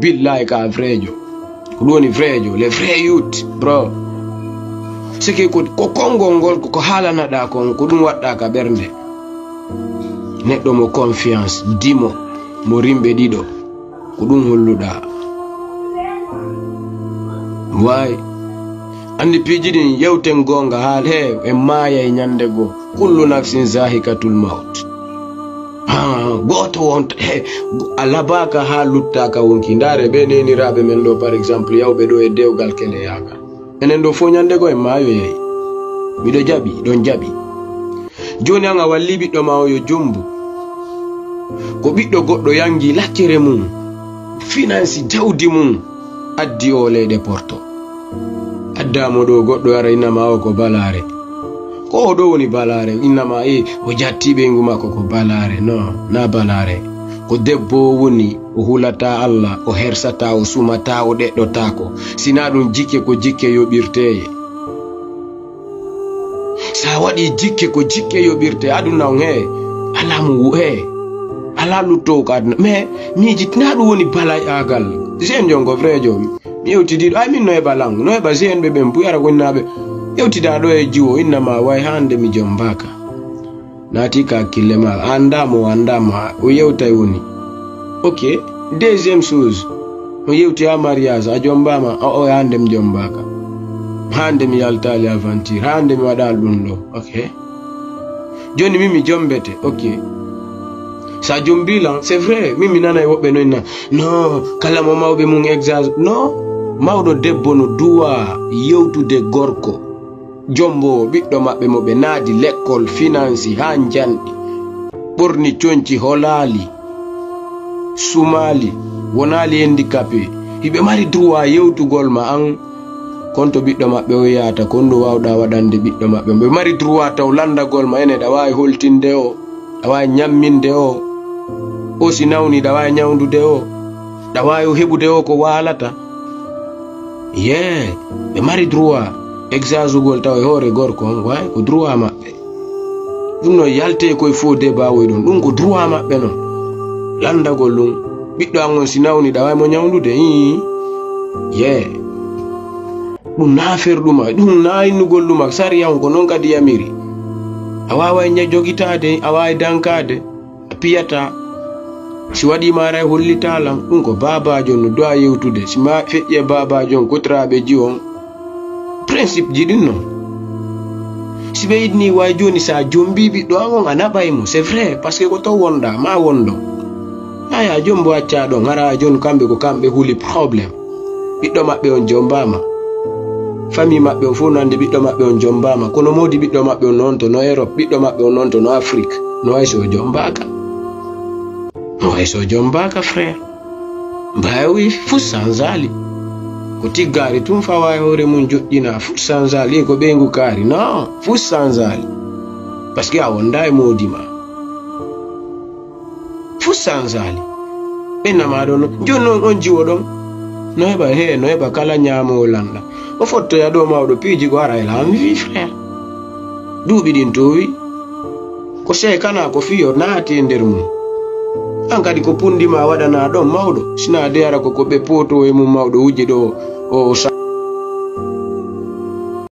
billahi ka vrejo kudoni vrejo le vrai youth bro sike ko kongongol ko halana da ko dum wadda ka bernde neddo mo confiance dimo mo rimbe dido ko dum holluda way andi pijidin yewten gonga hal he e maya e nyande go kullu nafsin zahikatul maut goto wonta alabaka ha lutta ka wonki ndare be neni rabe men do par exemple yawbe do e dewgal kele yaga enen do fo nyande go e mayo yeyi mido jabi don jabi joni anga walli biddo mawo yo jumbu ko biddo goddo yangi laccere mum finance jawdi mum addi o lede porto addamo do goddo ara ina mawo ko balare ko do woni balare ina ma o jattibe nguma ko balare no na balare ko debbo woni o hulata Allah o hersata o sumata o deddo tako sina dum jikke ko jikke yobirteye sa wadi jikke ko jikke yobirte aduna on he alamu he alalu to kadna me mi jitna do woni balay agal zen jongo vrejo mi yewtidi ay min no e balang no e ba zen be mbu yara gonnabe yewtida do e jiwo inna ma way hande mi jombaka nati ka kilema andama o yewtay woni okay deuxième chose o yewti a mariage a jombama o hande mi jombaka hande mi yaltali aventure hande mi wadal dum do okay joni mimi jombete okay sa jombila c'est vrai mimi nana e wobbe no kala mo mawbe mun exage no mawdo debbo no duwa yewtude gorko jombo biddo mabbe mo be naadi l'école finance ha jandi borni cionci holali sumali wonali handicapé hibe mari droit yewtugol ma an konto biddo mabbe o yaata kondo wawda wadande biddo mabbe be mari droit taw landagol ma ene da way holtinde o da way nyamminde o sinawni da way nyawndude o da way hebude o ko walata be mari droit exagugol taw hore gorko on way ko droit mabbe dum no yalte ko fo débat way don dum ko droit mabbe non landagol dum biddo angon sinawni da way mo nyawndude dum nafer dum naynugol dum ak sariyan ko non kadi yamiri awawa nya jogitade awai dankade piyata si wadi mara hollitalam dum ko babajo no do yewtude si ma fejje babajo ko trabe jiwon principe jidin non si be idni way joni sa jombi biddo angon anabaymo c'est vrai parce que ko to wonda ma wondo aya jombo acca do ngara jon kambe ko kambe huli problem biddo mabbe on jombama famille mabbe o fu nande biddo mabbe on jombama kono modi biddo mabbe on non to no Europe biddo mabbe on non to no Afrique no ay so jombaka frère bawi fu sanzali ko tigari tum fawa hore mun joddina fu sanzali ko bengu kari no fu sanzali parce que awonda e modi ma fu sanzali benna ma don jonnon on jiwo don no heba kala nyamo landa o fotto ya do mawdo piji ko ara ila mi frère dubi din to wi ko sey kana ko fiyo naati nder mum an kadi ko pundi ma wadana do mawdo sina de ara ko be poto e mum mawdo wujji do o